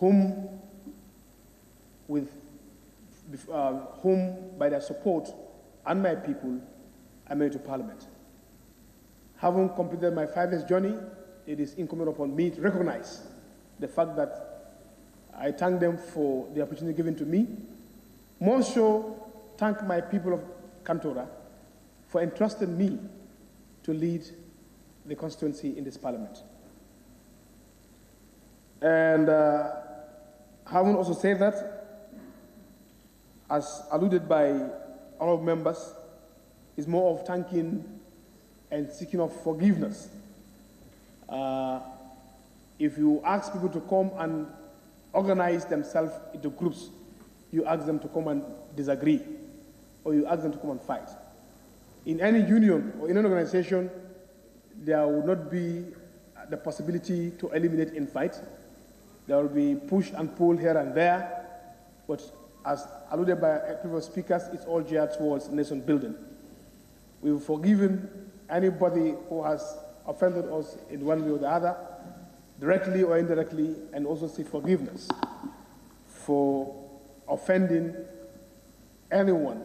whom by their support and my people, I made to Parliament. Having completed my 5 years journey, it is incumbent upon me to recognize the fact that I thank them for the opportunity given to me. More so, thank my people of Kantora for entrusting me to lead the constituency in this Parliament. And having also said that, as alluded by all members, is more of thanking and seeking of forgiveness. If you ask people to come and organize themselves into groups, you ask them to come and disagree, or you ask them to come and fight. In any union or in an organization, there will not be the possibility to eliminate infight. There will be push and pull here and there, but as alluded by previous speakers, it's all geared towards nation building. We've forgiven anybody who has offended us in one way or the other, directly or indirectly, and also seek forgiveness for offending anyone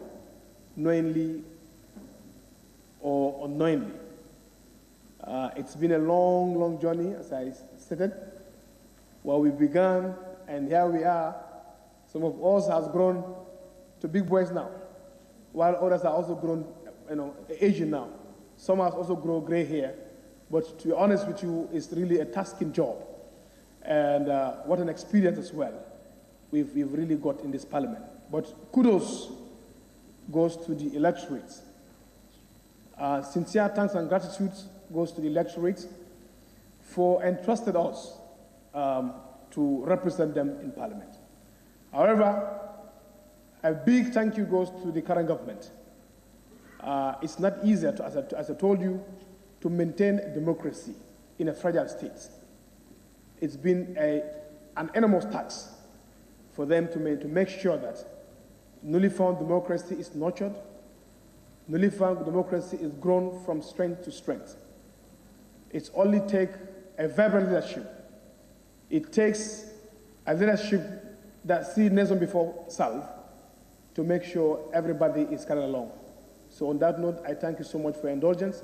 knowingly or unknowingly. It's been a long, long journey, as I stated, where we began, and here we are. Some of us has grown to big boys now, while others are also grown, aging now. Some has also grown gray hair. But to be honest with you, it's really a tasking job. And what an experience as well we've really got in this Parliament. But kudos goes to the electorate. Sincere thanks and gratitude goes to the electorate for entrusting us to represent them in Parliament. However, a big thank you goes to the current government. It's not easy, as I told you, to maintain democracy in a fragile state. It's been an enormous task for them to make sure that newly found democracy is nurtured, newly found democracy is grown from strength to strength. It's only take a vibrant leadership. It takes a leadership that sees nation before self to make sure everybody is carried along. So on that note, I thank you so much for your indulgence.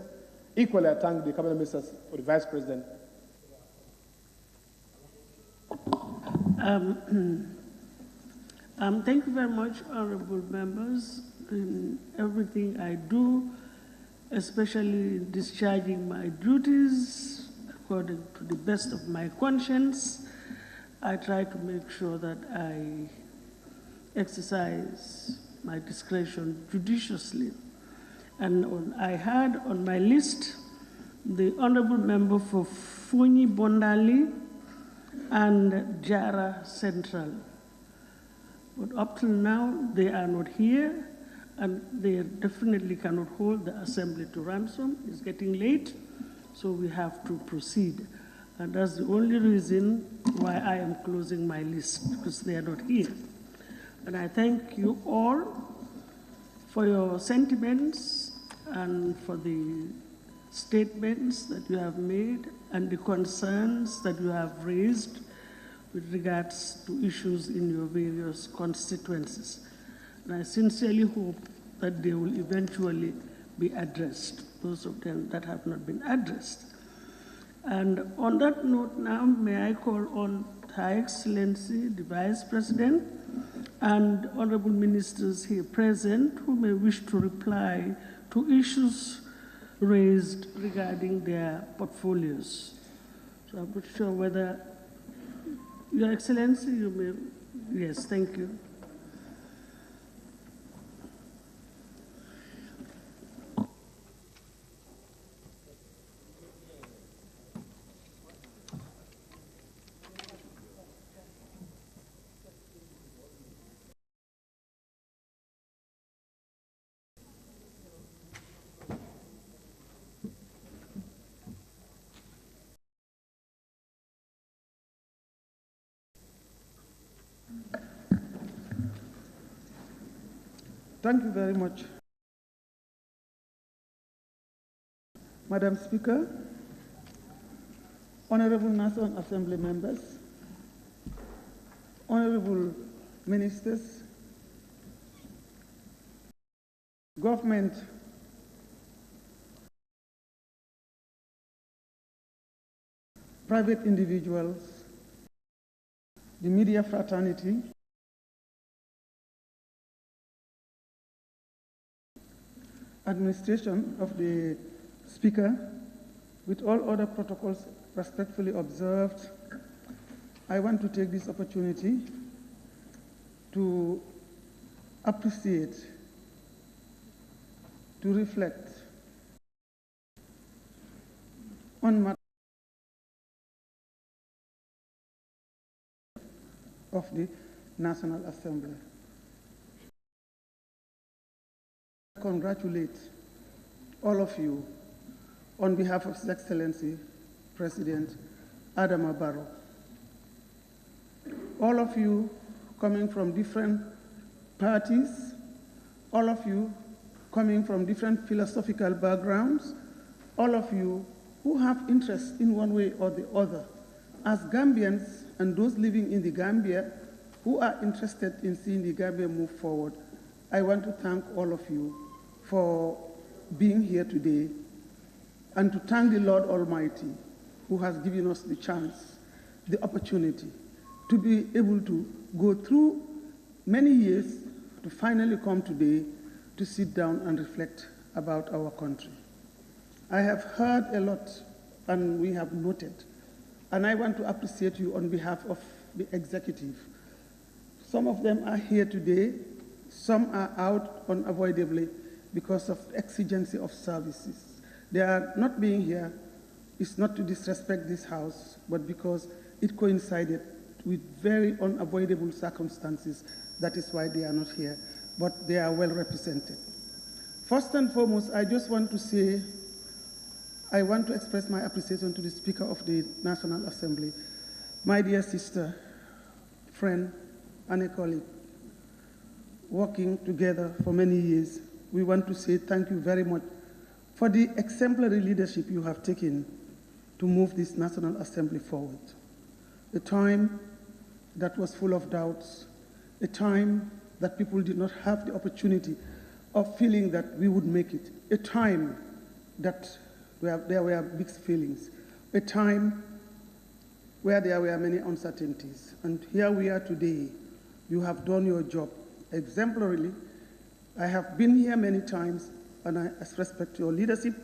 Equally, I thank the cabinet ministers or the vice president. Thank you very much, honorable members. In everything I do, especially discharging my duties according to the best of my conscience, I try to make sure that I exercise my discretion judiciously. And I had on my list the honorable member for Funi Bondali and Jara Central. But up till now, they are not here, and they definitely cannot hold the assembly to ransom. It's getting late, so we have to proceed. And that's the only reason why I am closing my list, because they are not here. And I thank you all for your sentiments and for the statements that you have made and the concerns that you have raised with regards to issues in your various constituencies. And I sincerely hope that they will eventually be addressed, those of them that have not been addressed. And on that note now, may I call on Her Excellency, the Vice President, and honorable ministers here present who may wish to reply to issues raised regarding their portfolios. So I'm not sure whether, Your Excellency, you may, yes, thank you. Thank you very much. Madam Speaker, Honorable National Assembly members, honorable ministers, government, private individuals, the media fraternity, administration of the Speaker, with all other protocols respectfully observed, I want to take this opportunity to appreciate, to reflect on matters of the National Assembly. Congratulate all of you on behalf of His Excellency President Adama Barrow. All of you coming from different parties, all of you coming from different philosophical backgrounds, all of you who have interest in one way or the other, as Gambians and those living in the Gambia who are interested in seeing the Gambia move forward, I want to thank all of you for being here today and to thank the Lord Almighty who has given us the chance, the opportunity to be able to go through many years to finally come today to sit down and reflect about our country. I have heard a lot and we have noted, and I want to appreciate you on behalf of the executive. Some of them are here today, some are out unavoidably because of exigency of services. They are not being here is not to disrespect this house, but because it coincided with very unavoidable circumstances. That is why they are not here, but they are well represented. First and foremost, I just want to say, I want to express my appreciation to the Speaker of the National Assembly, my dear sister, friend, and a colleague, working together for many years. We want to say thank you very much for the exemplary leadership you have taken to move this National Assembly forward. A time that was full of doubts, a time that people did not have the opportunity of feeling that we would make it, a time that there were mixed feelings, a time where there were many uncertainties. And here we are today. You have done your job exemplarily. I have been here many times, and I respect your leadership,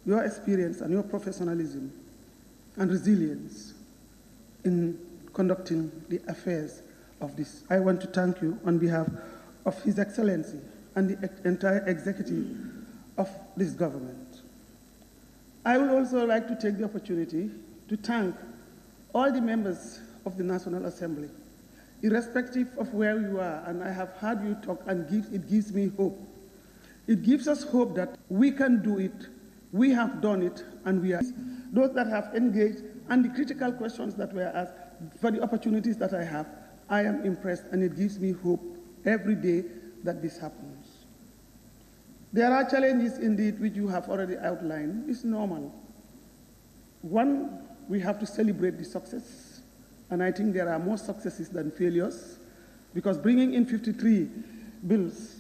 your experience, and your professionalism and resilience in conducting the affairs of this. I want to thank you on behalf of His Excellency and the entire executive of this government. I would also like to take the opportunity to thank all the members of the National Assembly, irrespective of where you are, and I have heard you talk, and it gives me hope. It gives us hope that we can do it, we have done it, and we are. Those that have engaged, and the critical questions that were asked, for the opportunities that I have, I am impressed, and it gives me hope every day that this happens. There are challenges indeed which you have already outlined. It's normal. One, we have to celebrate the success, and I think there are more successes than failures, because bringing in 53 bills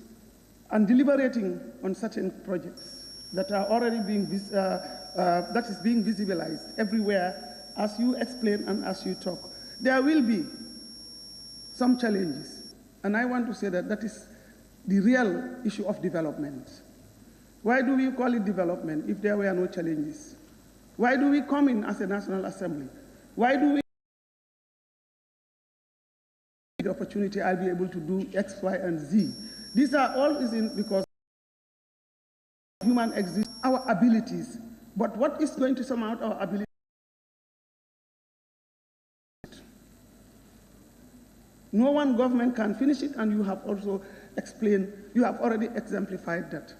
and deliberating on certain projects that are already being that is being visibilized everywhere, as you explain and as you talk, there will be some challenges, and I want to say that that is the real issue of development. Why do we call it development if there were no challenges? Why do we come in as a National Assembly? Why do we the opportunity I'll be able to do X, Y, and Z? These are all because human exists, our abilities. But what is going to sum out our abilities? No one government can finish it, and you have also explained, you have already exemplified that.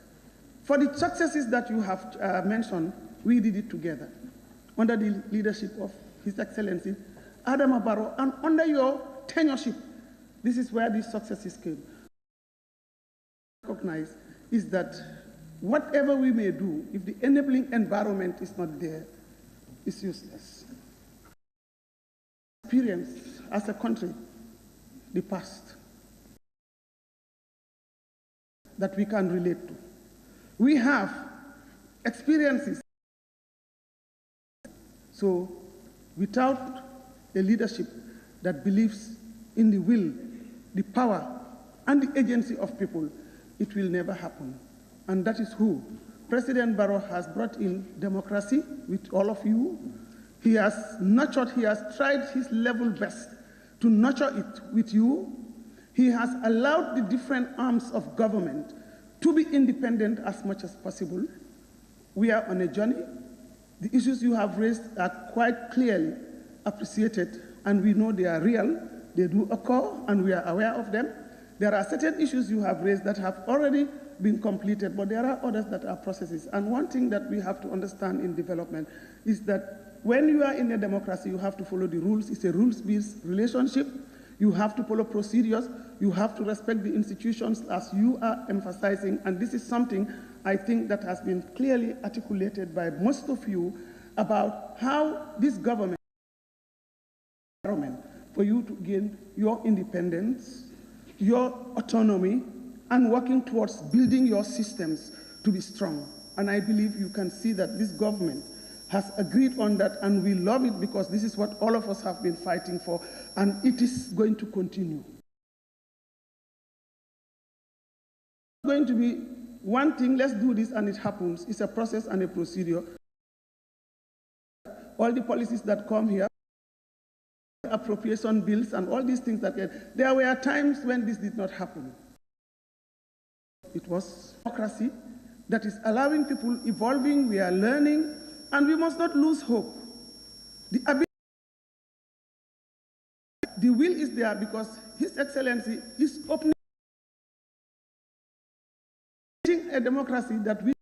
For the successes that you have mentioned, we did it together under the leadership of His Excellency Adama Barrow, and under your tenureship. This is where these successes came. Recognize is that whatever we may do, if the enabling environment is not there, it's useless. Experience as a country, the past that we can relate to. We have experiences. So without a leadership that believes in the will, the power, and the agency of people, it will never happen. And that is who President Barrow has brought in democracy with all of you. He has nurtured, he has tried his level best to nurture it with you. He has allowed the different arms of government to be independent as much as possible. We are on a journey. The issues you have raised are quite clearly appreciated, and we know they are real. They do occur, and we are aware of them. There are certain issues you have raised that have already been completed, but there are others that are processes. And one thing that we have to understand in development is that when you are in a democracy, you have to follow the rules. It's a rules-based relationship. You have to follow procedures. You have to respect the institutions as you are emphasizing. And this is something I think that has been clearly articulated by most of you about how this government, for you to gain your independence, your autonomy, and working towards building your systems to be strong. And I believe you can see that this government has agreed on that, and we love it because this is what all of us have been fighting for, and it is going to continue. It's going to be one thing, let's do this and it happens. It's a process and a procedure. All the policies that come here, appropriation bills and all these things that get, there were times when this did not happen. It was democracy that is allowing people evolving, we are learning, and we must not lose hope. The will is there because His Excellency is opening a democracy that we,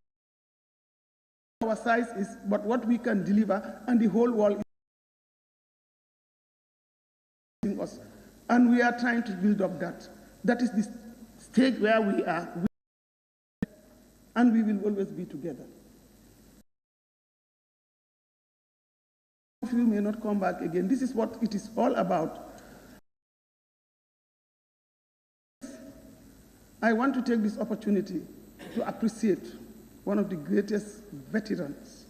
our size is but what we can deliver, and the whole world is us. And we are trying to build up that. That is the stage where we are. And we will always be together. Some of you may not come back again. This is what it is all about. I want to take this opportunity to appreciate one of the greatest veterans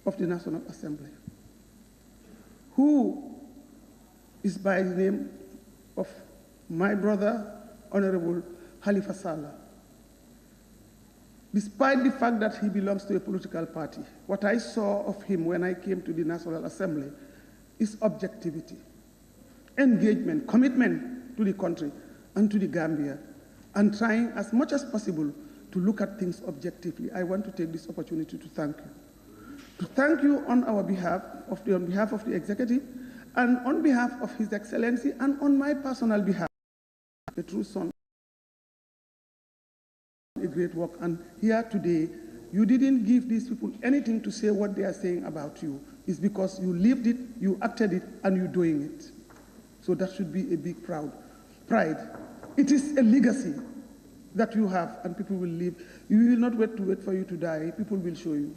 of the National Assembly, who is by the name of my brother, Honorable Halifa Sallah. Despite the fact that he belongs to a political party, what I saw of him when I came to the National Assembly is objectivity, engagement, commitment to the country and to the Gambia, and trying as much as possible to look at things objectively. I want to take this opportunity to thank you. To thank you on our behalf, on behalf of the executive, and on behalf of His Excellency, and on my personal behalf, the true son. A great work, and here today, you didn't give these people anything to say what they are saying about you. It's because you lived it, you acted it, and you're doing it. So that should be a big pride. It is a legacy that you have, and people will live. You will not wait for you to die. People will show you.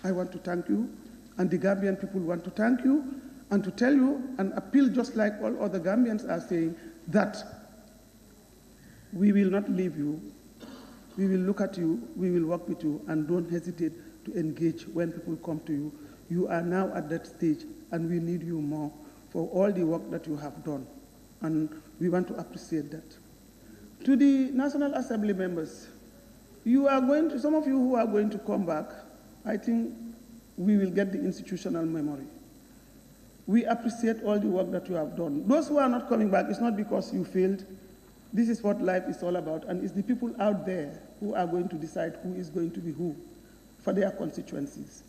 I want to thank you, and the Gambian people want to thank you, and to tell you and appeal, just like all other Gambians are saying, that we will not leave you. We will look at you, we will work with you, and don't hesitate to engage when people come to you. You are now at that stage, and we need you more for all the work that you have done, and we want to appreciate that. To the National Assembly members, you are going to, some of you who are going to come back, I think we will get the institutional memory. We appreciate all the work that you have done. Those who are not coming back, it's not because you failed. This is what life is all about, and it's the people out there who are going to decide who is going to be who for their constituencies.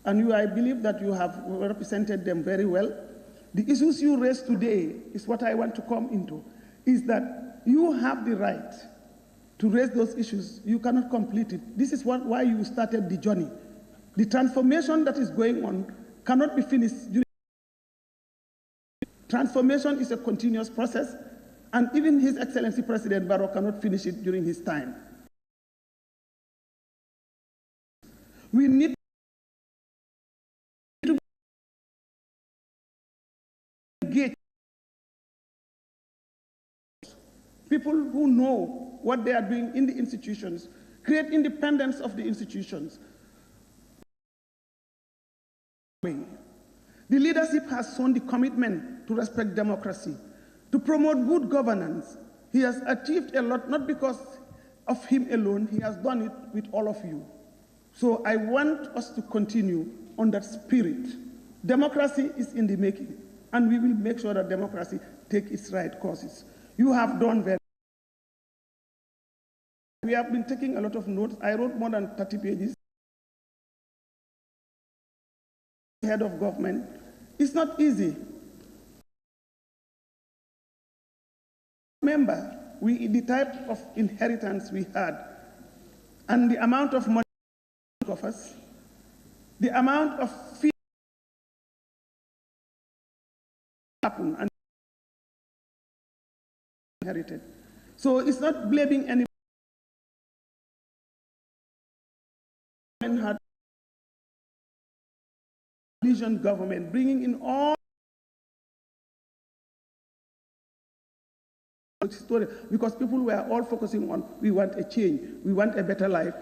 And you, I believe that you have represented them very well. The issues you raised today is what I want to come into, is that you have the right to raise those issues. You cannot complete it. This is why you started the journey. The transformation that is going on cannot be finished. Transformation is a continuous process, and even His Excellency President Barrow cannot finish it during his time. We need engage people who know what they are doing in the institutions, create independence of the institutions. The leadership has shown the commitment to respect democracy, to promote good governance. He has achieved a lot, not because of him alone, he has done it with all of you. So I want us to continue on that spirit. Democracy is in the making, and we will make sure that democracy takes its right courses. You have done very well. We have been taking a lot of notes. I wrote more than 30 pages. Head of government. It's not easy. Remember, the type of inheritance we had, and the amount of money of us, the amount of fear happened and inherited. So it's not blaming anyone. Had coalition government bringing in all story, because people were all focusing on, we want a change, we want a better life.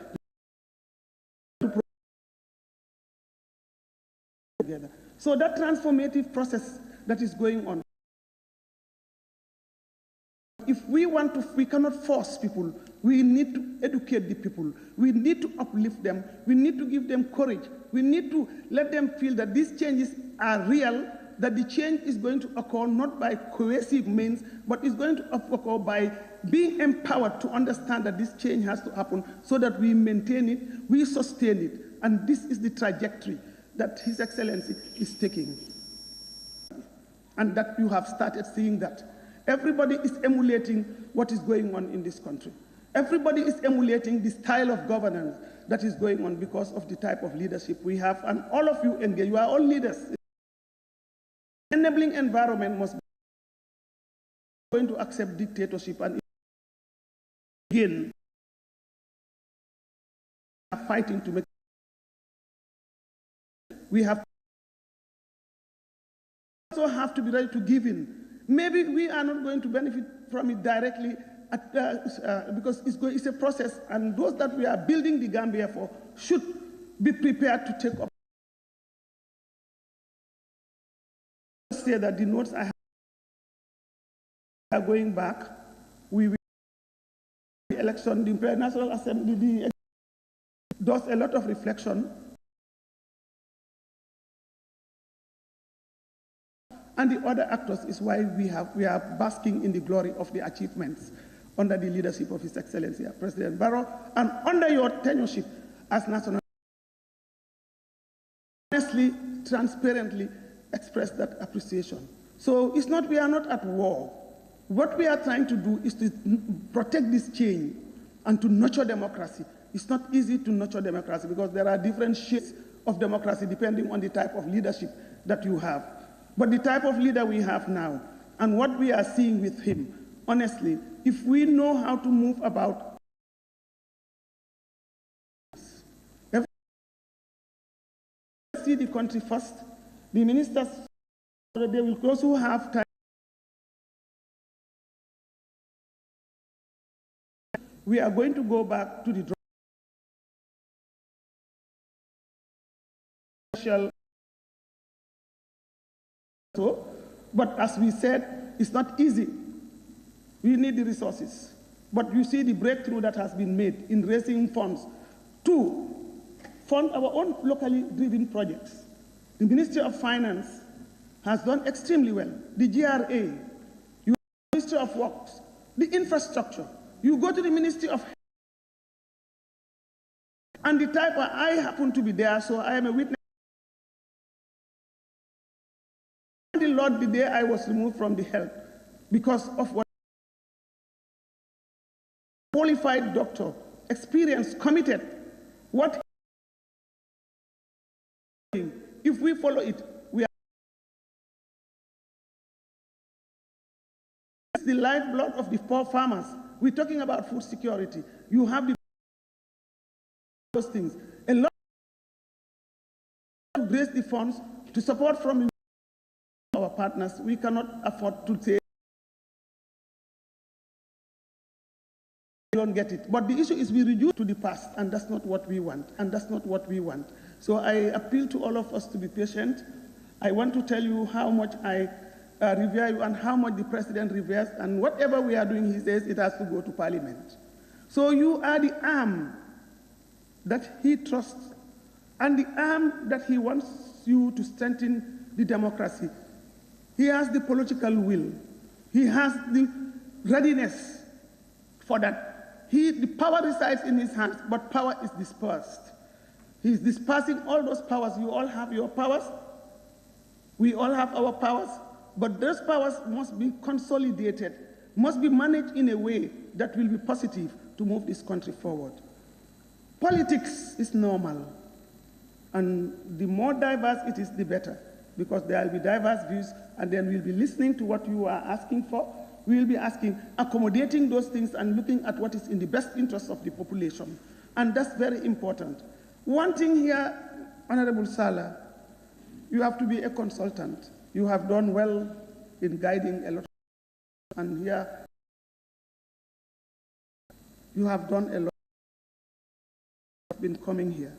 Together. So that transformative process that is going on, if we want to, we cannot force people. We need to educate the people. We need to uplift them. We need to give them courage. We need to let them feel that these changes are real, that the change is going to occur not by coercive means, but is going to occur by being empowered to understand that this change has to happen so that we maintain it, we sustain it. And this is the trajectory that His Excellency is taking. And that you have started seeing that. Everybody is emulating what is going on in this country. Everybody is emulating the style of governance that is going on because of the type of leadership we have. And all of you engage. You are all leaders. Enabling environment must be going to accept dictatorship and again fighting to make. We have also have to be ready to give in. Maybe we are not going to benefit from it directly because it's a process, and those that we are building the Gambia for should be prepared to take up. Say that the notes I have are going back. We will the election, the National Assembly does a lot of reflection. And the other actors is why we are basking in the glory of the achievements under the leadership of His Excellency President Barrow and under your tenureship as national. Honestly, transparently express that appreciation. So it's not, we are not at war. What we are trying to do is to protect this change and to nurture democracy. It's not easy to nurture democracy because there are different shades of democracy depending on the type of leadership that you have. But the type of leader we have now, and what we are seeing with him, honestly, if we know how to move about, see the country first, the ministers, they will also have time. We are going to go back to the but as we said, it's not easy. We need the resources. But you see the breakthrough that has been made in raising funds to fund our own locally driven projects. The Ministry of Finance has done extremely well. The GRA, the Ministry of Works, the infrastructure. You go to the Ministry of Health, and the type where I happen to be there, so I am a witness. The Lord, the day I was removed from the health because of what qualified doctor, experienced, committed, what if we follow it, we are the lifeblood of the poor farmers. We're talking about food security. You have those things. A lot of raise the funds to support from our partners, we cannot afford to say we don't get it. But the issue is we reduce to the past, and that's not what we want, and that's not what we want. So I appeal to all of us to be patient. I want to tell you how much I revere you and how much the president reveres, and whatever we are doing, he says it has to go to parliament. So you are the arm that he trusts and the arm that he wants you to strengthen the democracy. He has the political will. He has the readiness for that. The power resides in his hands, but power is dispersed. He's dispersing all those powers. You all have your powers. We all have our powers, but those powers must be consolidated, must be managed in a way that will be positive to move this country forward. Politics is normal, and the more diverse it is, the better, because there will be diverse views, and then we'll be listening to what you are asking for. We will be asking, accommodating those things and looking at what is in the best interest of the population. And that's very important. One thing here, Honorable Sala, you have to be a consultant. You have done well in guiding a lot, and here you have done a lot. I've been coming here.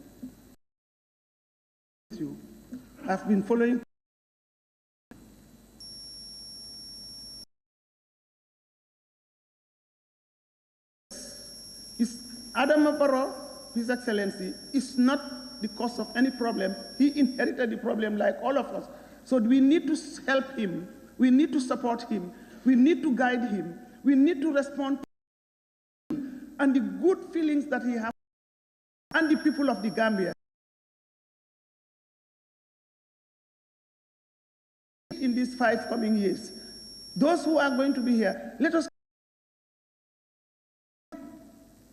I've been following. Adam Barrow, His Excellency, is not the cause of any problem. He inherited the problem like all of us. So we need to help him. We need to support him. We need to guide him. We need to respond to him and the good feelings that he has and the people of the Gambia. In these 5 coming years, those who are going to be here, let us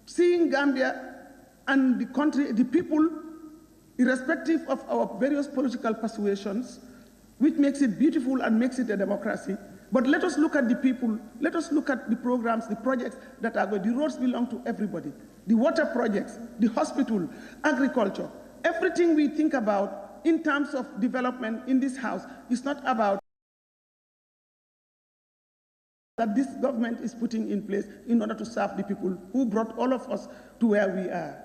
seeing Gambia and the country, the people, irrespective of our various political persuasions, which makes it beautiful and makes it a democracy. But let us look at the people, let us look at the programs, the projects that are good. The roads belong to everybody. The water projects, the hospital, agriculture, everything we think about in terms of development in this house is not about that this government is putting in place in order to serve the people who brought all of us to where we are.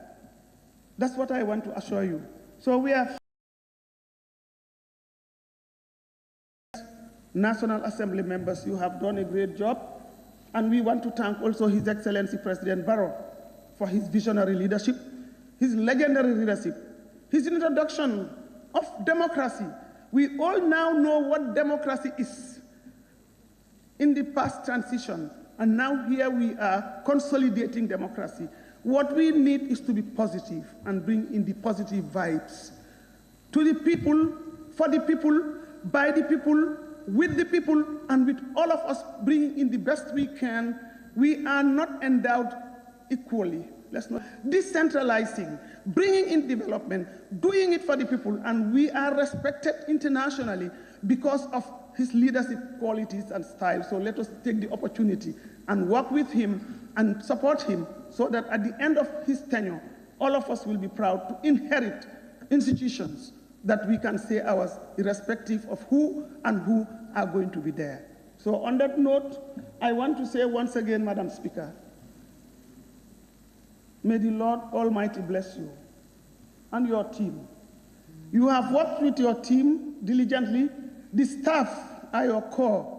That's what I want to assure you. So we have National Assembly members, you have done a great job, and we want to thank also His Excellency President Barrow for his visionary leadership, his legendary leadership, his introduction of democracy. We all now know what democracy is in the past transition, and now here we are consolidating democracy. What we need is to be positive and bring in the positive vibes to the people, for the people, by the people, with the people, and with all of us bringing in the best we can. We are not endowed equally. Let's not decentralizing, bringing in development, doing it for the people, and we are respected internationally because of his leadership qualities and style. So let us take the opportunity and work with him and support him so that at the end of his tenure, all of us will be proud to inherit institutions that we can say ours, irrespective of who and who are going to be there. So on that note, I want to say once again, Madam Speaker, may the Lord Almighty bless you and your team. You have worked with your team diligently. The staff are your core.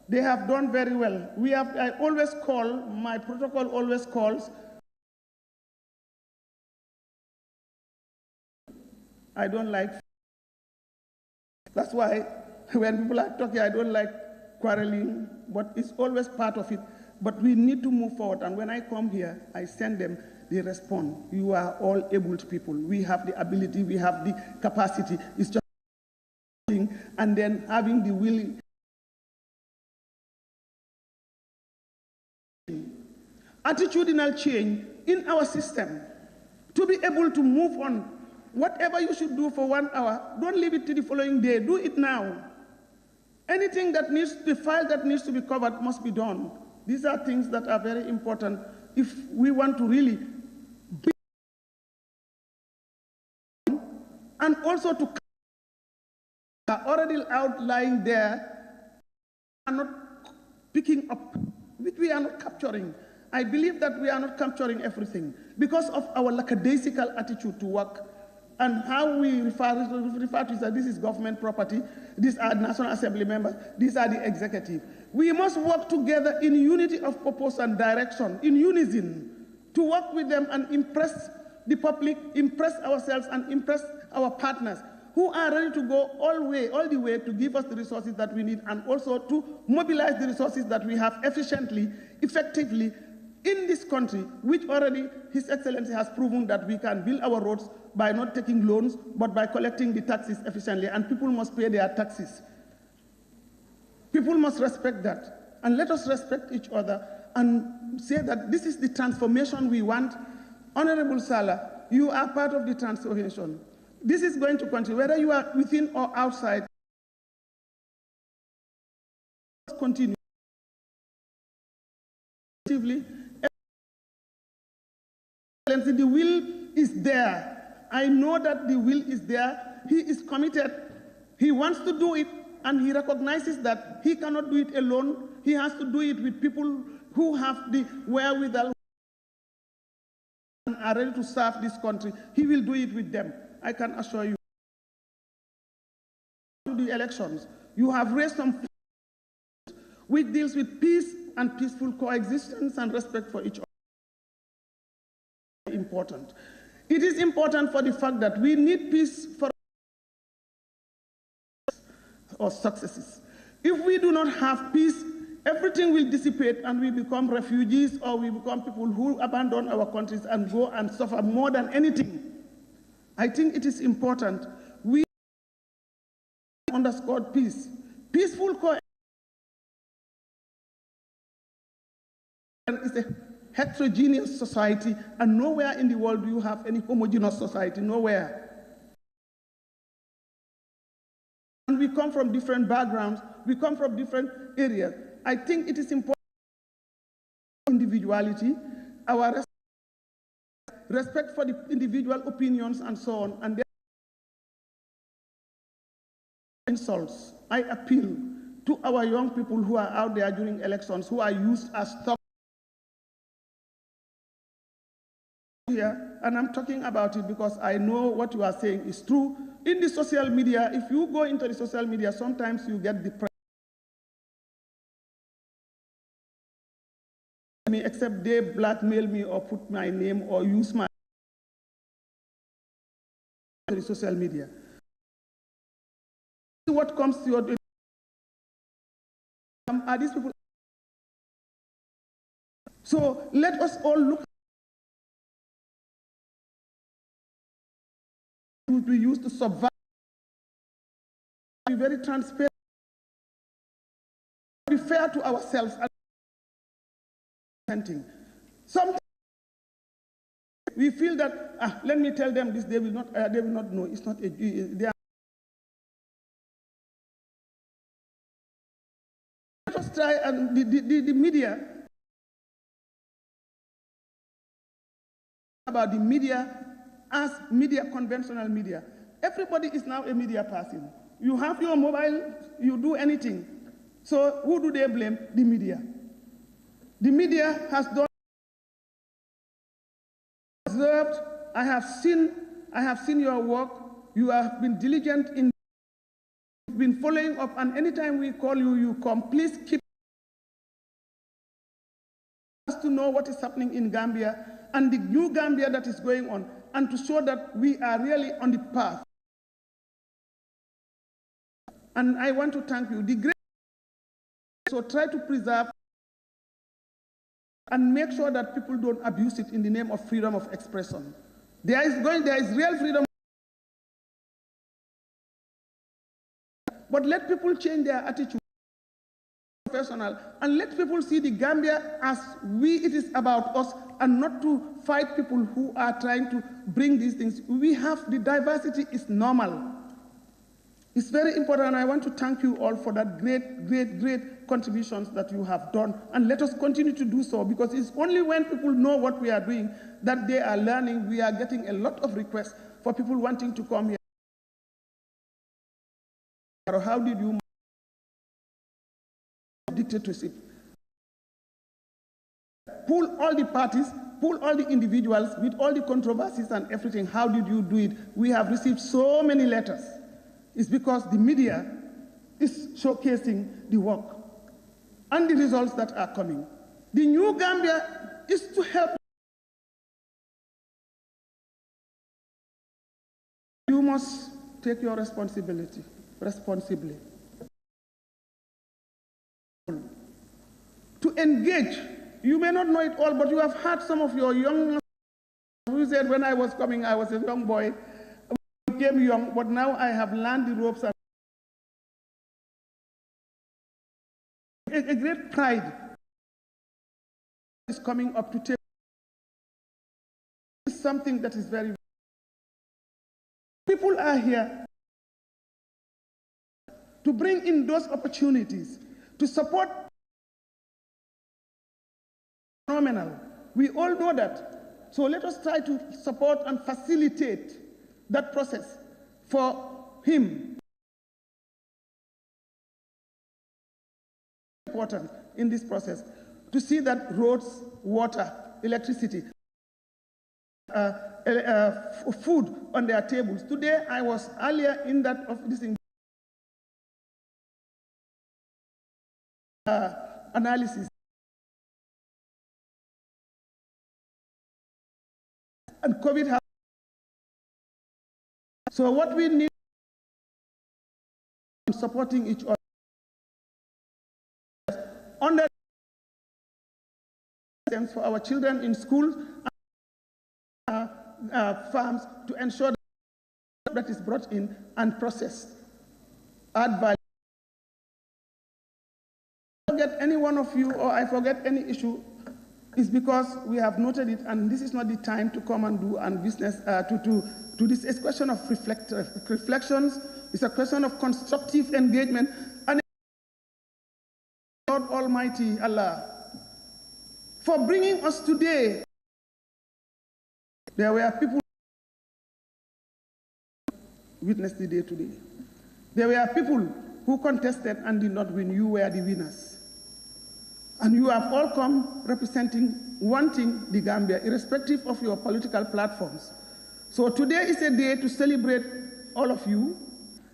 They have done very well. I always call, my protocol always calls. I don't like, that's why when people are talking, I don't like quarreling, but it's always part of it. But we need to move forward, and when I come here, I send them, they respond. You are all able people. We have the ability, we have the capacity. It's just and then having the will. Attitudinal change in our system to be able to move on. Whatever you should do for 1 hour, don't leave it to the following day. Do it now. Anything that needs, the file that needs to be covered must be done. These are things that are very important if we want to really be, and also to already outlying there are not picking up, which we are not capturing. I believe that we are not capturing everything because of our lackadaisical attitude to work and how we refer to that this is government property, these are National Assembly members, these are the executive. We must work together in unity of purpose and direction, in unison, to work with them and impress the public, impress ourselves and impress our partners who are ready to go all the way to give us the resources that we need and also to mobilize the resources that we have efficiently, effectively in this country, which already His Excellency has proven that we can build our roads by not taking loans, but by collecting the taxes efficiently, and people must pay their taxes. People must respect that, and let us respect each other and say that this is the transformation we want. Honorable Salah, you are part of the transformation. This is going to continue, whether you are within or outside. Continue. The will is there. I know that the will is there. He is committed. He wants to do it, and he recognizes that he cannot do it alone. He has to do it with people who have the wherewithal and are ready to serve this country. He will do it with them, I can assure you. To the elections, you have raised some which deals with peace and peaceful coexistence and respect for each other. Important. It is important for the fact that we need peace for our successes. If we do not have peace, everything will dissipate and we become refugees or we become people who abandon our countries and go and suffer more than anything. I think it is important we underscore peace. Peaceful coexistence is a heterogeneous society, and nowhere in the world do you have any homogeneous society, nowhere. And we come from different backgrounds, we come from different areas. I think it is important individuality, our respect for the individual opinions and so on, and their insults. I appeal to our young people who are out there during elections, who are used as stock. And I'm talking about it because I know what you are saying is true. In the social media, if you go into the social media, sometimes you get depressed. Except they blackmail me or put my name or use my social media. What comes to your are these people? So let us all look. We use to survive, be very transparent, be fair to ourselves. Sometimes we feel that let me tell them this, they will not know. It's not they are. Let us try, and the media, about the media as media, conventional media. Everybody is now a media person. You have your mobile, you do anything. So who do they blame? The media. The media has done observed. I have seen your work. You have been diligent in been following up, and anytime we call you, you come. Please keep us to know what is happening in Gambia and the new Gambia that is going on, and to show that we are really on the path. And I want to thank you. The great, so try to preserve and make sure that people don't abuse it in the name of freedom of expression. There is real freedom. But let people change their attitude, professional, and let people see the Gambia as it is about us, and not to fight people who are trying to bring these things. We have, the diversity is normal. It's very important, and I want to thank you all for that great contributions that you have done, and let us continue to do so, because it's only when people know what we are doing that they are learning. We are getting a lot of requests for people wanting to come here. How did you dictatorship. Pull all the parties, pull all the individuals with all the controversies and everything. How did you do it? We have received so many letters. It's because the media is showcasing the work and the results that are coming. The new Gambia is to help. You must take your responsibility responsibly. To engage. You may not know it all, but you have heard some of your young who said, when I was coming, I was a young boy. I became young, but now I have learned the ropes. A great pride is coming up to take something that is very. People are here to bring in those opportunities, to support. Phenomenal. We all know that. So let us try to support and facilitate that process for him. Important in this process to see that roads, water, electricity, food on their tables. Today I was earlier in that of this analysis. And COVID has. So what we need is supporting each other under for our children in schools and farms to ensure that is brought in and processed. Add value. I forget any one of you or I forget any issue. Is because we have noted it, and this is not the time to come and do and business to this. It's a question of reflections. It's a question of constructive engagement, and Lord Almighty Allah for bringing us today. There were people who witnessed the day today. There were people who contested and did not win. You were the winners. And you have all come representing, wanting the Gambia, irrespective of your political platforms. So today is a day to celebrate all of you.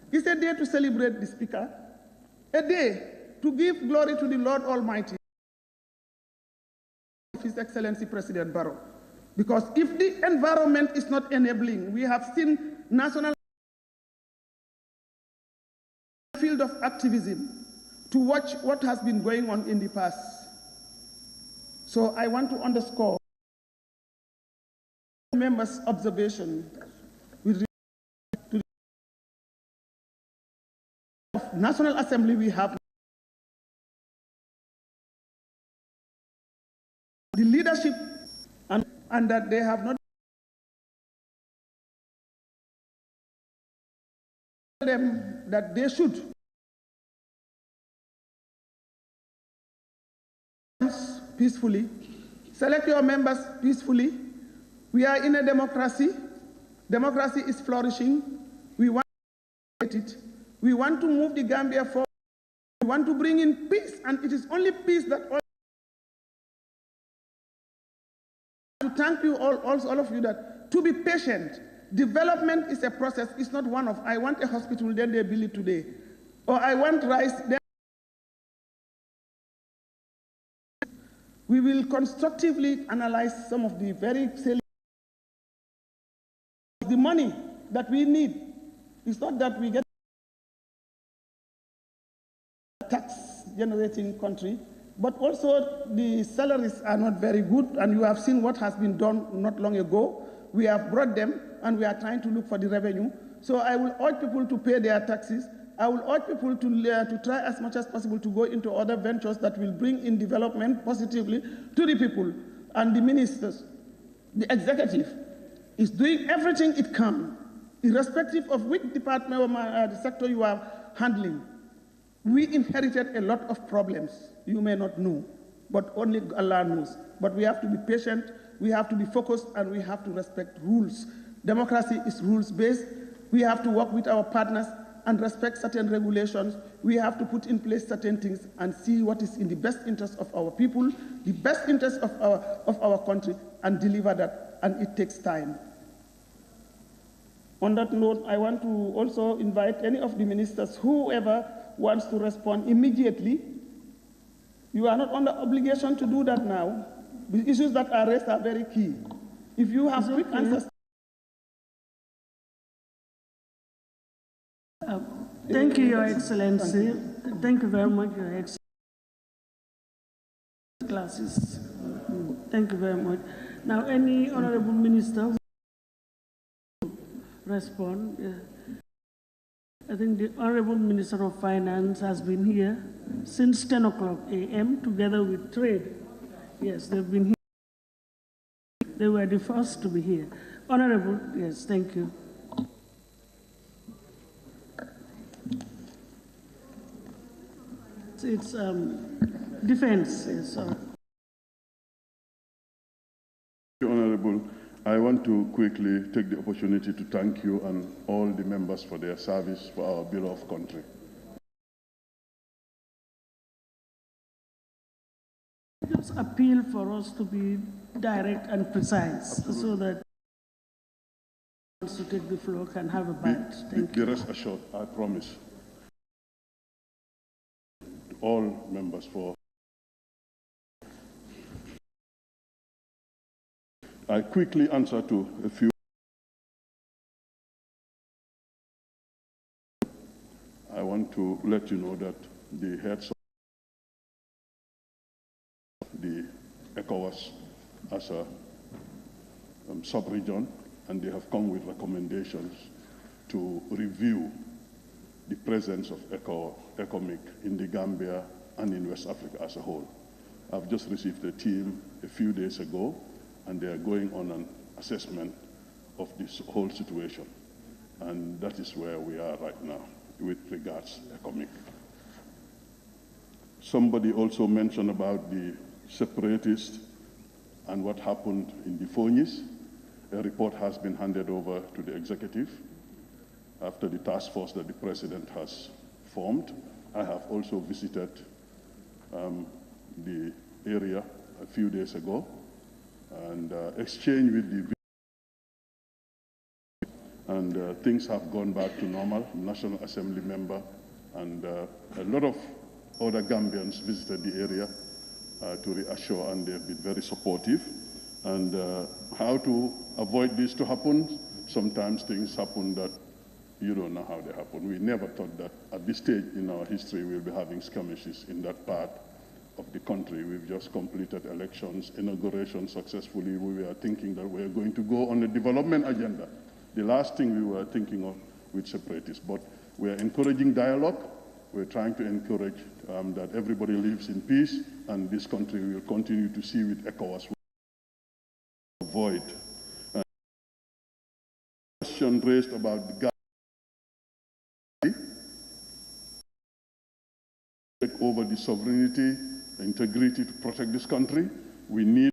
It's a day to celebrate the Speaker. A day to give glory to the Lord Almighty, His Excellency President Barrow. Because if the environment is not enabling, we have seen national field of activism to watch what has been going on in the past. So I want to underscore members' observation with respect to the National Assembly we have. The leadership and that they have not them that they should peacefully, select your members peacefully. We are in a democracy. Democracy is flourishing. We want to get it. We want to move the Gambia forward. We want to bring in peace, and it is only peace that all. To thank you all of you that to be patient. Development is a process. It's not one of I want a hospital, then they build it today, or I want rice. Then we will constructively analyze some of the very salient. The money that we need. It's not that we get a tax-generating country, but also the salaries are not very good, and you have seen what has been done not long ago. We have brought them, and we are trying to look for the revenue. So I will urge people to pay their taxes. I will urge people to try as much as possible to go into other ventures that will bring in development positively to the people. And the ministers, the executive, is doing everything it can, irrespective of which department or the sector you are handling. We inherited a lot of problems. You may not know, but only Allah knows. But we have to be patient, we have to be focused, and we have to respect rules. Democracy is rules-based. We have to work with our partners and respect certain regulations, we have to put in place certain things and see what is in the best interest of our people, the best interest of our country, and deliver that, and it takes time. On that note, I want to also invite any of the ministers, whoever wants to respond immediately. You are not under obligation to do that now. The issues that are raised are very key. If you have quick answers. Thank you, Your Excellency. Thank you very much, Your Excellency. Classes. Thank you very much. Now, any honorable minister who respond? I think the Honorable Minister of Finance has been here since 10 o'clock a.m. together with Trade. Yes, they've been here. They were the first to be here. Honorable, yes, thank you. It's defense. Yes, Honorable, I want to quickly take the opportunity to thank you and all the members for their service for our beloved country. It's appeal for us to be direct and precise. Absolutely. So that those who take the floor can have a bite. Thank you. Be rest assured, I promise. All members for. I quickly answer to a few. I want to let you know that the heads of the ECOWAS as a sub-region, and they have come with recommendations to review the presence of ECOMIC in the Gambia and in West Africa as a whole. I've just received a team a few days ago, and they are going on an assessment of this whole situation. And that is where we are right now with regards to ECOMIC. Somebody also mentioned about the separatists and what happened in the Fonies. A report has been handed over to the executive after the task force that the president has formed. I have also visited the area a few days ago and exchanged with the and things have gone back to normal. National Assembly member and a lot of other Gambians visited the area to reassure, and they've been very supportive. And how to avoid this to happen? Sometimes things happen that you don't know how they happen. We never thought that at this stage in our history we'll be having skirmishes in that part of the country. We've just completed elections, inauguration successfully. We were thinking that we are going to go on a development agenda. The last thing we were thinking of with separatists, but we are encouraging dialogue. We're trying to encourage that everybody lives in peace, and this country will continue to see with ECOWAS avoid. Question raised about the take over the sovereignty, the integrity to protect this country. We need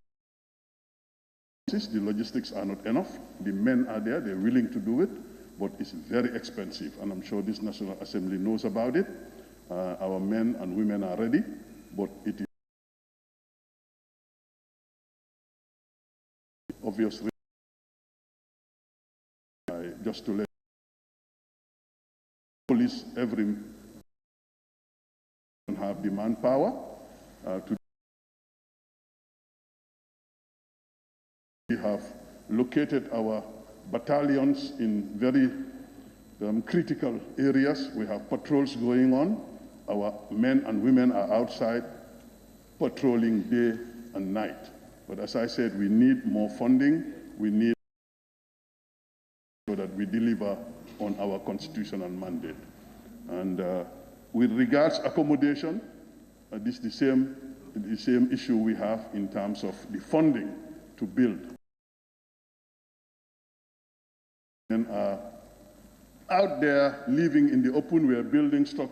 the logistics are not enough. The men are there, they're willing to do it, but it's very expensive, and I'm sure this National Assembly knows about it. Our men and women are ready, but it is obviously just to let police every have the manpower to. We have located our battalions in very critical areas. We have patrols going on. Our men and women are outside patrolling day and night. But as I said, we need more funding. We need so that we deliver on our constitutional mandate. And with regards to accommodation, this is the same issue we have in terms of the funding to build. And are out there living in the open. We are building stock.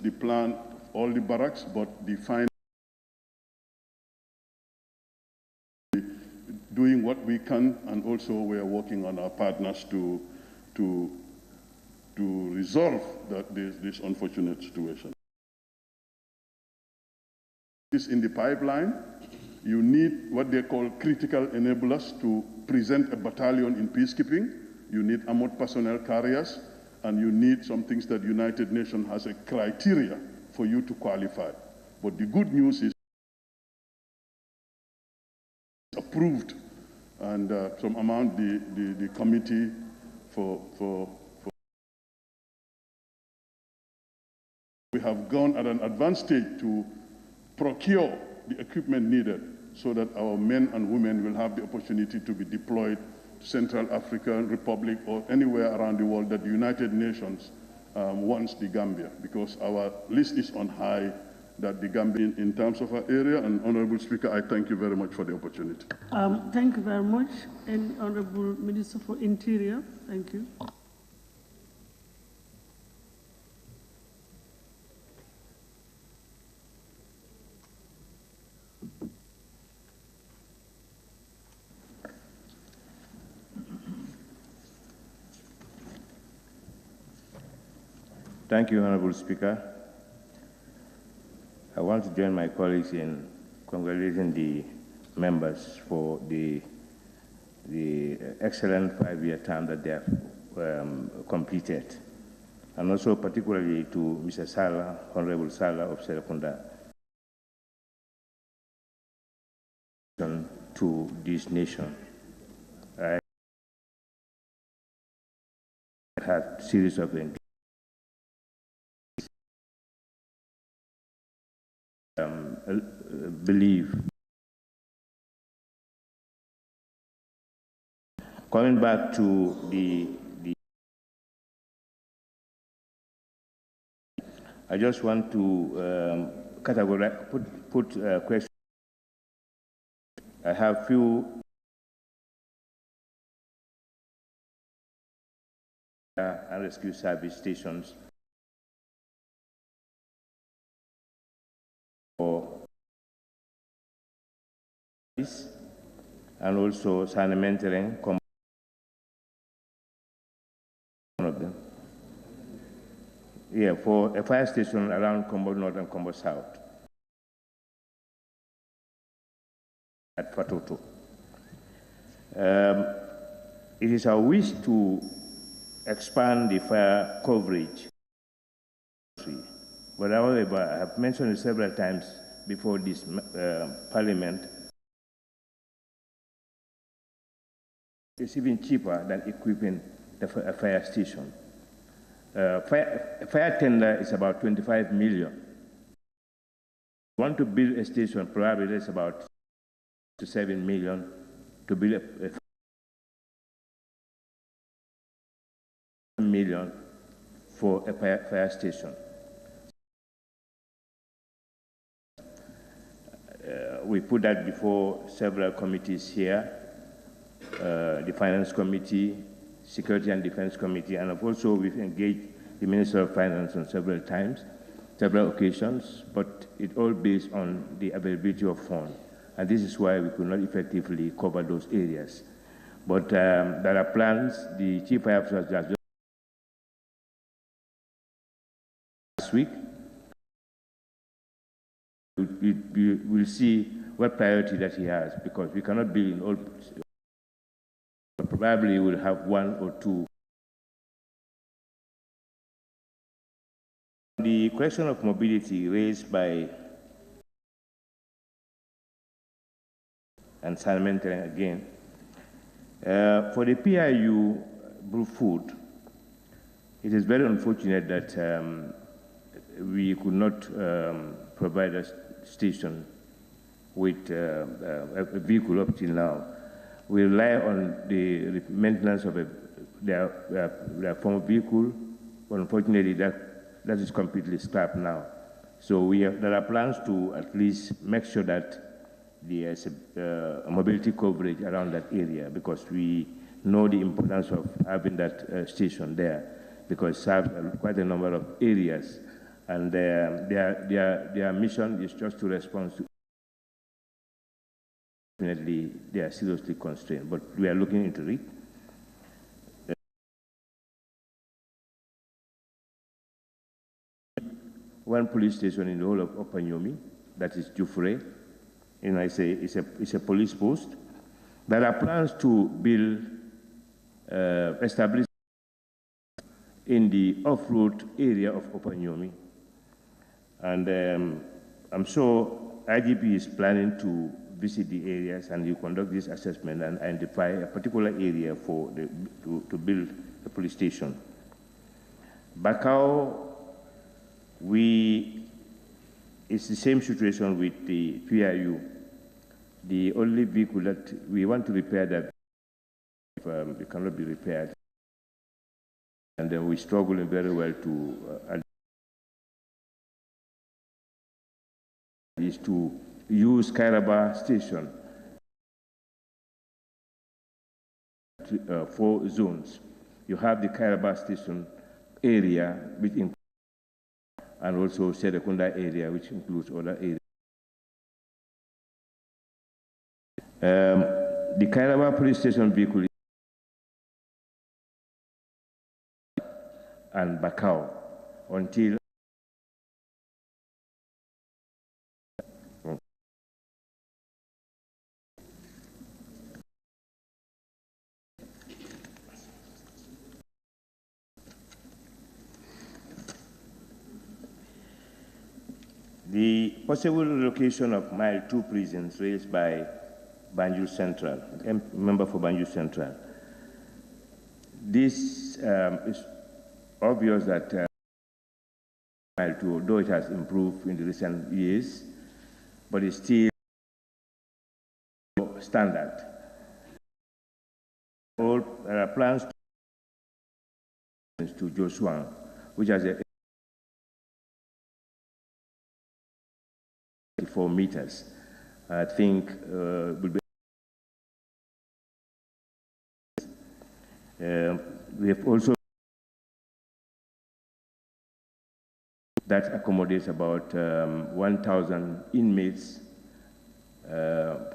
The plan of all the barracks, but the final doing what we can, and also we are working on our partners to resolve this unfortunate situation. This in the pipeline. You need what they call critical enablers to present a battalion in peacekeeping. You need armored personnel carriers, and you need some things that United Nations has a criteria for you to qualify. But the good news is approved, and some amount the committee for we have gone at an advanced stage to procure the equipment needed so that our men and women will have the opportunity to be deployed to Central African Republic or anywhere around the world that the United Nations wants the Gambia, because our list is on high that the Gambia in terms of our area. And Honorable Speaker, I thank you very much for the opportunity. Thank you very much. And Honorable Minister for Interior, thank you. Thank you, Honorable Speaker. I want to join my colleagues in congratulating the members for the excellent 5-year term that they have completed, and also particularly to Mr. Sala, Honorable Sala of Serekunda, to this nation. I had a series of believe. Coming back to I just want to categorize, put a question. I have few and rescue service stations for this, and also Sanementering, one of them. Yeah, for a fire station around Combo North and Combo South at Fatoto. It is our wish to expand the fire coverage. But however, I have mentioned it several times before this Parliament, it's even cheaper than equipping a fire station. Fire tender is about 25 million. Want to build a station, probably that's about 7 million to build a million for a fire station. We put that before several committees here, the Finance Committee, Security and Defense Committee, and also we've engaged the Minister of Finance on several occasions, but it all based on the availability of funds. And this is why we could not effectively cover those areas. But there are plans. The Chief Fire Officer just last week. We will see what priority that he has, because we cannot be in all. Probably we'll have one or two. The question of mobility raised by and Sanementering again. For the PIU Blue Food, it is very unfortunate that we could not provide a station with a vehicle up till now. We rely on the maintenance of their former vehicle, but unfortunately that is completely scrapped now. So there are plans to at least make sure that there's a mobility coverage around that area, because we know the importance of having that station there, because it serves quite a number of areas, and their mission is just to respond to Definitely, they are seriously constrained, but we are looking into it. One police station in the whole of Upper Nyomi, that is Jufure, and it's a police post. There are plans to build, establish in the off-road area of Upper Nyomi. And I'm sure IGP is planning to visit the areas and you conduct this assessment and identify a particular area for to build a police station. Bakau, it's the same situation with the PIU. The only vehicle that we want to repair that it cannot be repaired. And then we're struggling very well to is to use Kairaba station 4 zones. You have the Kairaba station area, which includes, and also Serekunda area, which includes other areas. The Kairaba police station vehicle and Bakau until the possible relocation of Mile 2 prisons raised by Banjul Central, member for Banjul Central. This is obvious that Mile 2, though it has improved in the recent years, but it's still standard. There are plans to Joshua, which has a 4 meters. I think will be. We have also that accommodates about 1,000 inmates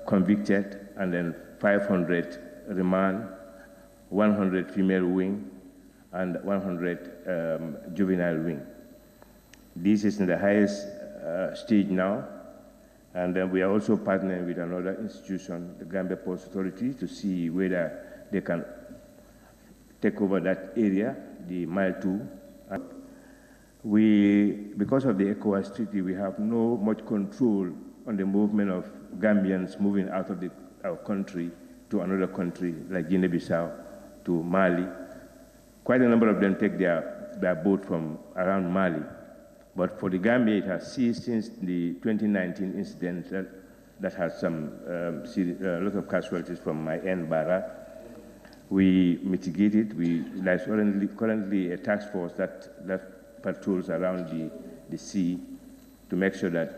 convicted, and then 500 remand, 100 female wing, and 100 juvenile wing. This is in the highest stage now. And then we are also partnering with another institution, the Gambia Ports Authority, to see whether they can take over that area, the Mile 2. Because of the ECOWAS Treaty, we have no much control on the movement of Gambians moving out of our country to another country, like Guinea-Bissau, to Mali. Quite a number of them take their boat from around Mali. But for the Gambia, it has ceased since the 2019 incident that has some a lot of casualties from my end, Bara. We mitigated. There's currently a task force that patrols around the sea to make sure that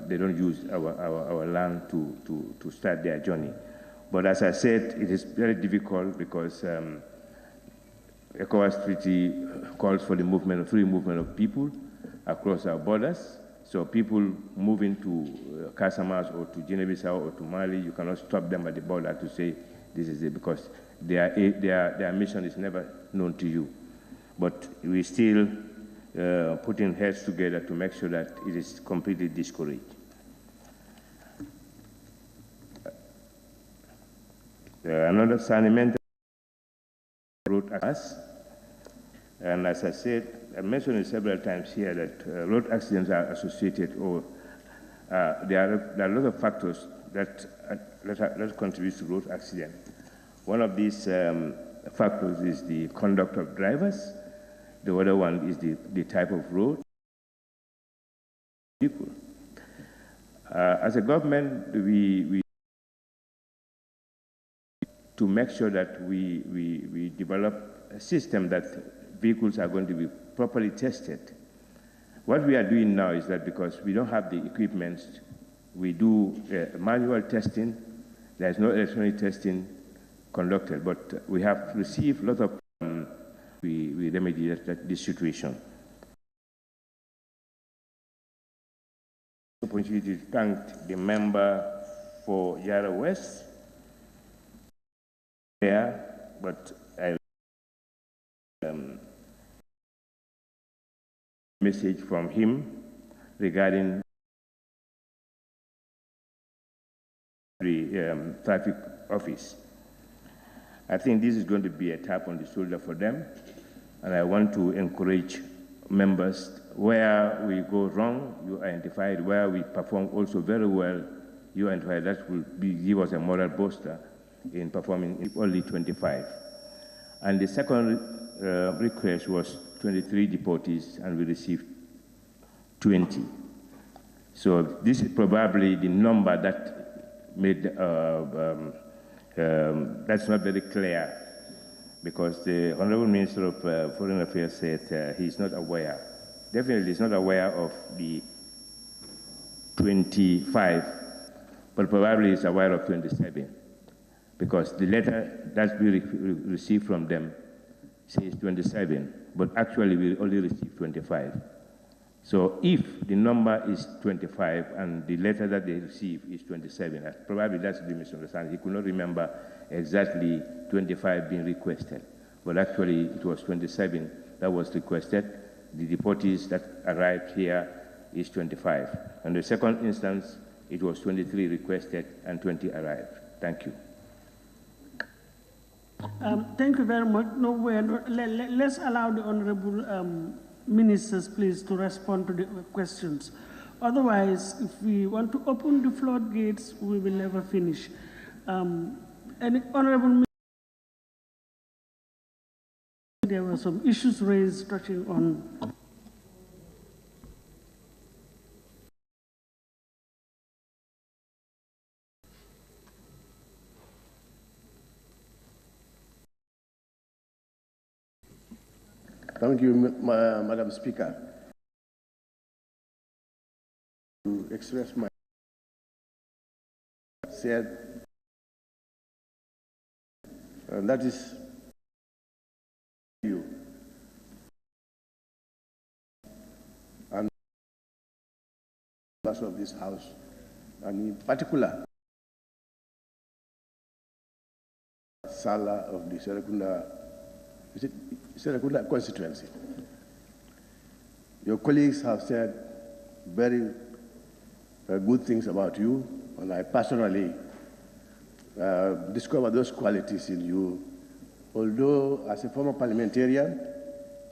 they don't use our land to start their journey. But as I said, it is very difficult because ECOWAS Treaty calls for the free movement of people across our borders. So people moving to Casamas or to Guinea-Bissau or to Mali, you cannot stop them at the border to say this is it, because their mission is never known to you. But we still putting heads together to make sure that it is completely discouraged. Another Sanimente road accidents, and as I said, I mentioned it several times here that road accidents are associated, or there are a lot of factors that contribute to road accident. One of these factors is the conduct of drivers. The other one is the type of road. People. As a government, we to make sure that we develop a system that vehicles are going to be properly tested. What we are doing now is that because we don't have the equipment, we do manual testing. There's no electronic testing conducted, but we have received a lot of, we remedy this situation. Opportunity to thank the member for Yara West. There, but I message from him regarding the traffic office. I think this is going to be a tap on the shoulder for them, and I want to encourage members where we go wrong, you identify it. Where we perform also very well, you identify that will give us a moral booster in performing only 25. And the second request was 23 deportees, and we received 20. So this is probably the number that made, that's not very clear, because the Honorable Minister of Foreign Affairs said he's not aware. Definitely he's not aware of the 25, but probably he's aware of 27, because the letter that we received from them says 27, but actually we only received 25. So if the number is 25 and the letter that they received is 27, probably that's the misunderstanding. He could not remember exactly 25 being requested, but actually it was 27 that was requested. The deportees that arrived here is 25. And the second instance, it was 23 requested and 20 arrived. Thank you. Thank you very much. No, let's allow the honorable ministers, please, to respond to the questions. Otherwise, if we want to open the floodgates, we will never finish. Any honorable minister, there were some issues raised touching on. Thank you, Madam Speaker. To express my said, and that is you and members of this House, and in particular, Sala of the Serekunda constituency. Your colleagues have said very good things about you, and I personally discovered those qualities in you. Although as a former parliamentarian,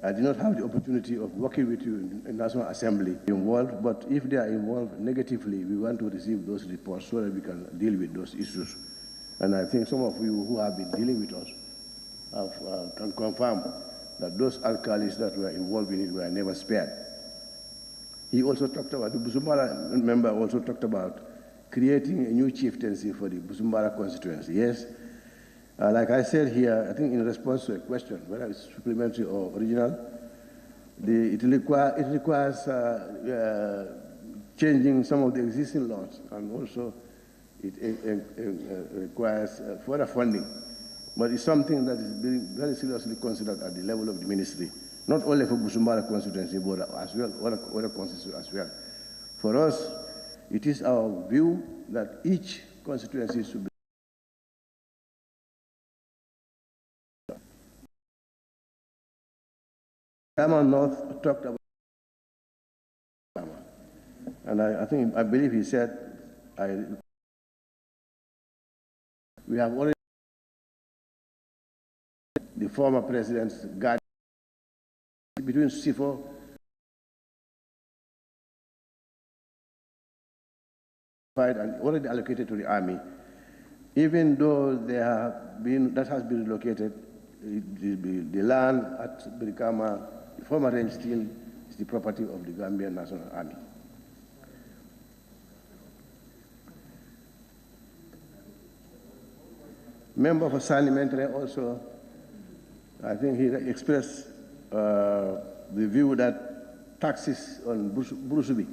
I did not have the opportunity of working with you in National Assembly involved, but if they are involved negatively, we want to receive those reports so that we can deal with those issues. And I think some of you who have been dealing with us can confirm that those alkalis that were involved in it were never spared. He also talked about, the Busumbara member also talked about creating a new chieftaincy for the Busumbara constituency. Yes, like I said here, I think in response to a question, whether it's supplementary or original, it requires changing some of the existing laws, and also it requires further funding. But it's something that is being very seriously considered at the level of the ministry, not only for Busumbara constituency, but as well other constituencies as well. For us, it is our view that each constituency should be North talked about, and I believe he said, we have already the former president's guard between CIFO and already allocated to the army. Even though that has been relocated, the land at Brikama, the former range still is the property of the Gambian National Army. Member for Salimentre also, I think he expressed the view that taxes on Burusubi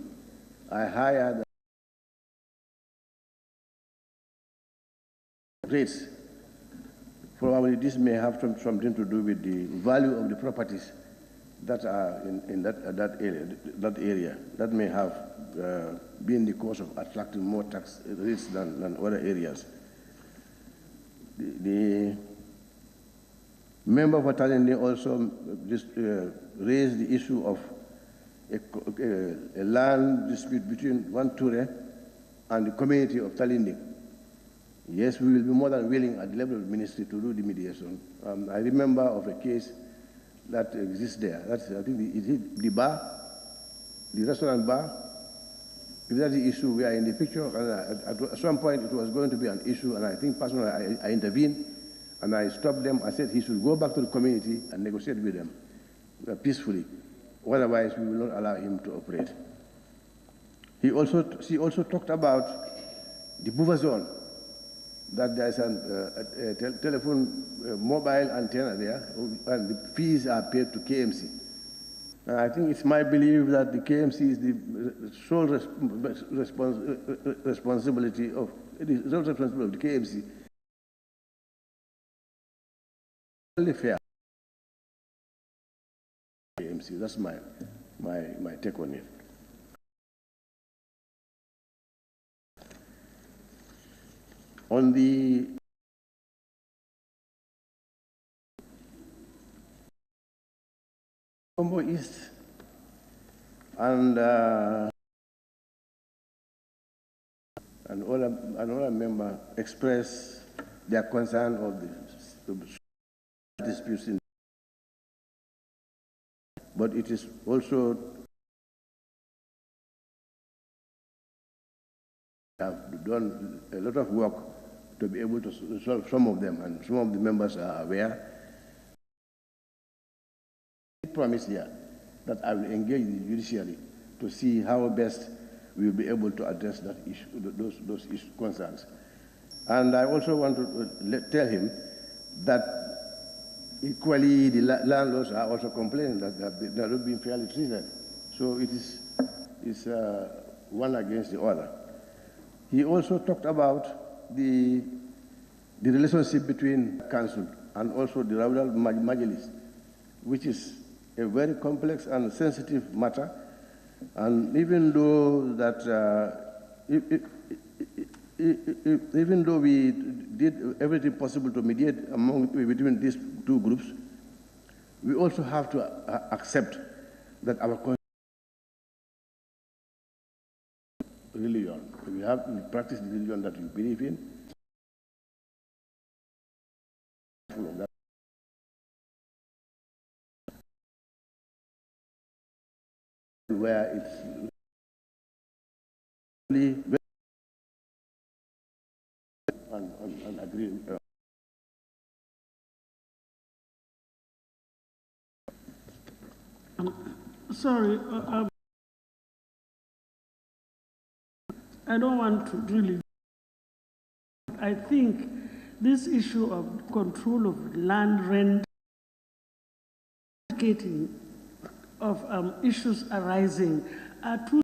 are higher than rates. Probably this may have something to do with the value of the properties that are in that area that may have been the cause of attracting more tax rates than other areas. The member for Talending also raised the issue of a land dispute between one Ture and the community of Talending. Yes, we will be more than willing at the level of the ministry to do the mediation. I remember of a case that exists there. That's, I think, is it the bar, the restaurant bar? If that's the issue, we are in the picture. And at some point, it was going to be an issue, and I think personally I intervened, and I stopped them. I said he should go back to the community and negotiate with them peacefully. Otherwise, we will not allow him to operate. She also talked about the buffer zone, that there's a telephone mobile antenna there, and the fees are paid to KMC. I think it's my belief that the KMC is the sole responsibility of the KMC. Only fair. KMC. That's my take on it. On the Combo East and another member expressed their concern of the disputes, but it is also have done a lot of work to be able to solve some of them, and some of the members are aware. I promise here that I will engage the judiciary to see how best we will be able to address that issue, those concerns. And I also want to tell him that equally the landlords are also complaining that they are not being fairly treated. So it is one against the other. He also talked about the relationship between council and also the Rawdal Majlis, which is a very complex and sensitive matter. And even though even though we did everything possible to mediate between these two groups, we also have to accept that our religion, we have to practice the religion that we believe in. Where it's really and agree. Sorry, I don't want to really. I think this issue of control of land rent, of issues arising are two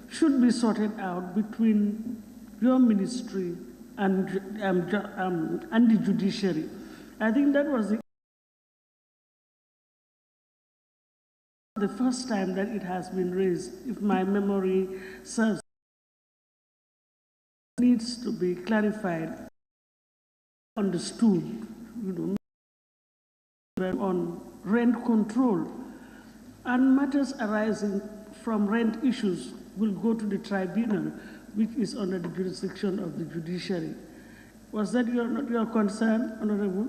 should be sorted out between your ministry and the judiciary. I think that was the first time that it has been raised, if my memory serves. Needs to be clarified, understood, on rent control, and matters arising from rent issues will go to the tribunal, which is under the jurisdiction of the judiciary. Was that your concern, Honorable?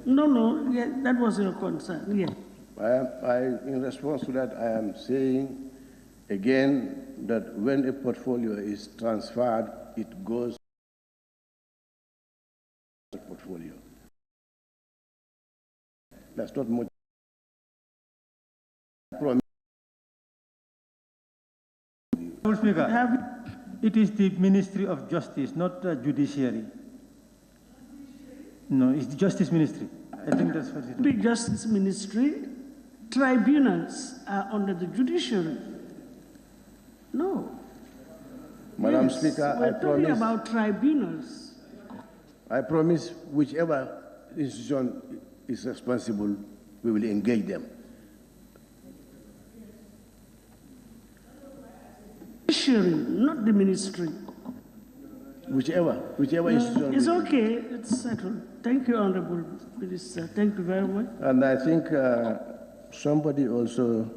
No, yeah, that was your concern, yeah. In response to that, I am saying again that when a portfolio is transferred, it goes to the portfolio. That's not much. Mr. Speaker, it is the Ministry of Justice, not the Judiciary. No, it's the Justice Ministry. I think that's what it is. The Justice Ministry, tribunals are under the judiciary. No. Madam Yes, Speaker, we're talking about tribunals. I promise whichever institution is responsible we will engage them. Not the ministry. Whichever institution. It's okay, it's settled. Thank you, Honorable Minister. Thank you very much. And I think somebody also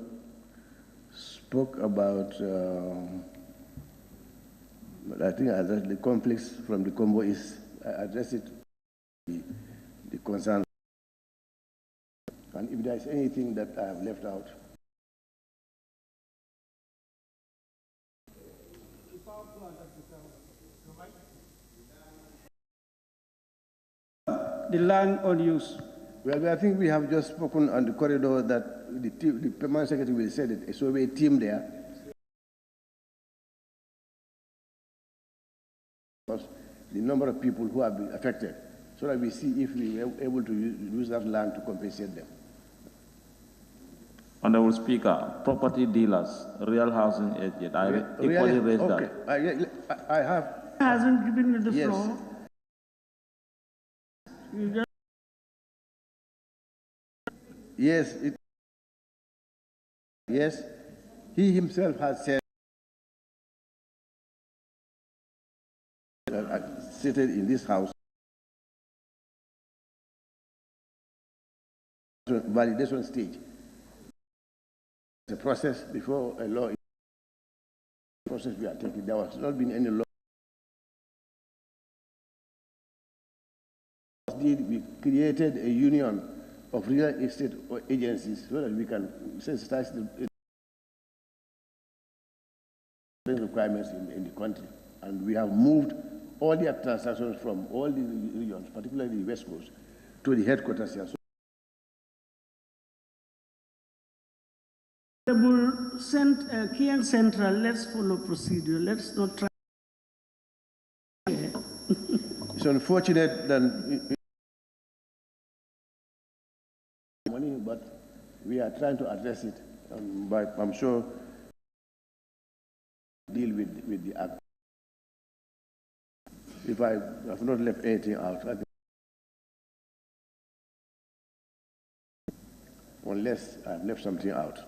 spoke about, I think the conflicts from the Congo is, I addressed it, the concern. And if there is anything that I have left out. The land on use. Well, I think we have just spoken on the corridor that the permanent secretary will say that so a team there. The number of people who have been affected, so that we see if we are able to use that land to compensate them. Honorable Speaker, property dealers, real housing agent, I equally raised that. I have. Hasn't given you the Yes. floor. You just Yes, he himself has said, seated in this house, validation stage. The process before a law process we are taking. There has not been any law. We created a union of real estate agencies so that we can sensitize the requirements in the country. And we have moved all the transactions from all the regions, particularly the West Coast, to the headquarters here. Kian Central, let's follow procedure. Let's not try. It's unfortunate that money, but we are trying to address it. But I'm sure deal with the act. If I have not left anything out, I think unless I've left something out.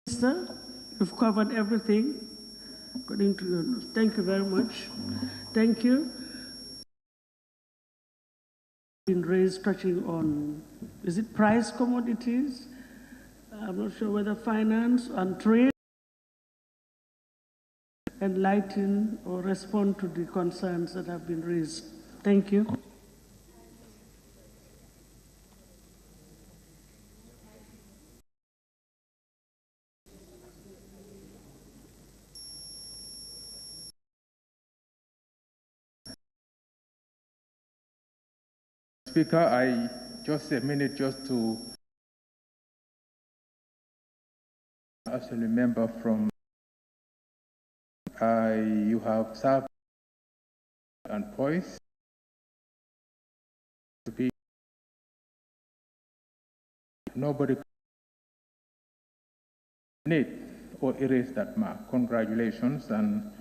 Minister, you've covered everything according to your notes. Thank you very much. Thank you. Been raised touching on, is it price commodities? I'm not sure whether finance and trade, enlighten or respond to the concerns that have been raised. Thank you. Speaker, I just a minute just to actually remember from you have served and poised to be nobody need or erase that mark. Congratulations, and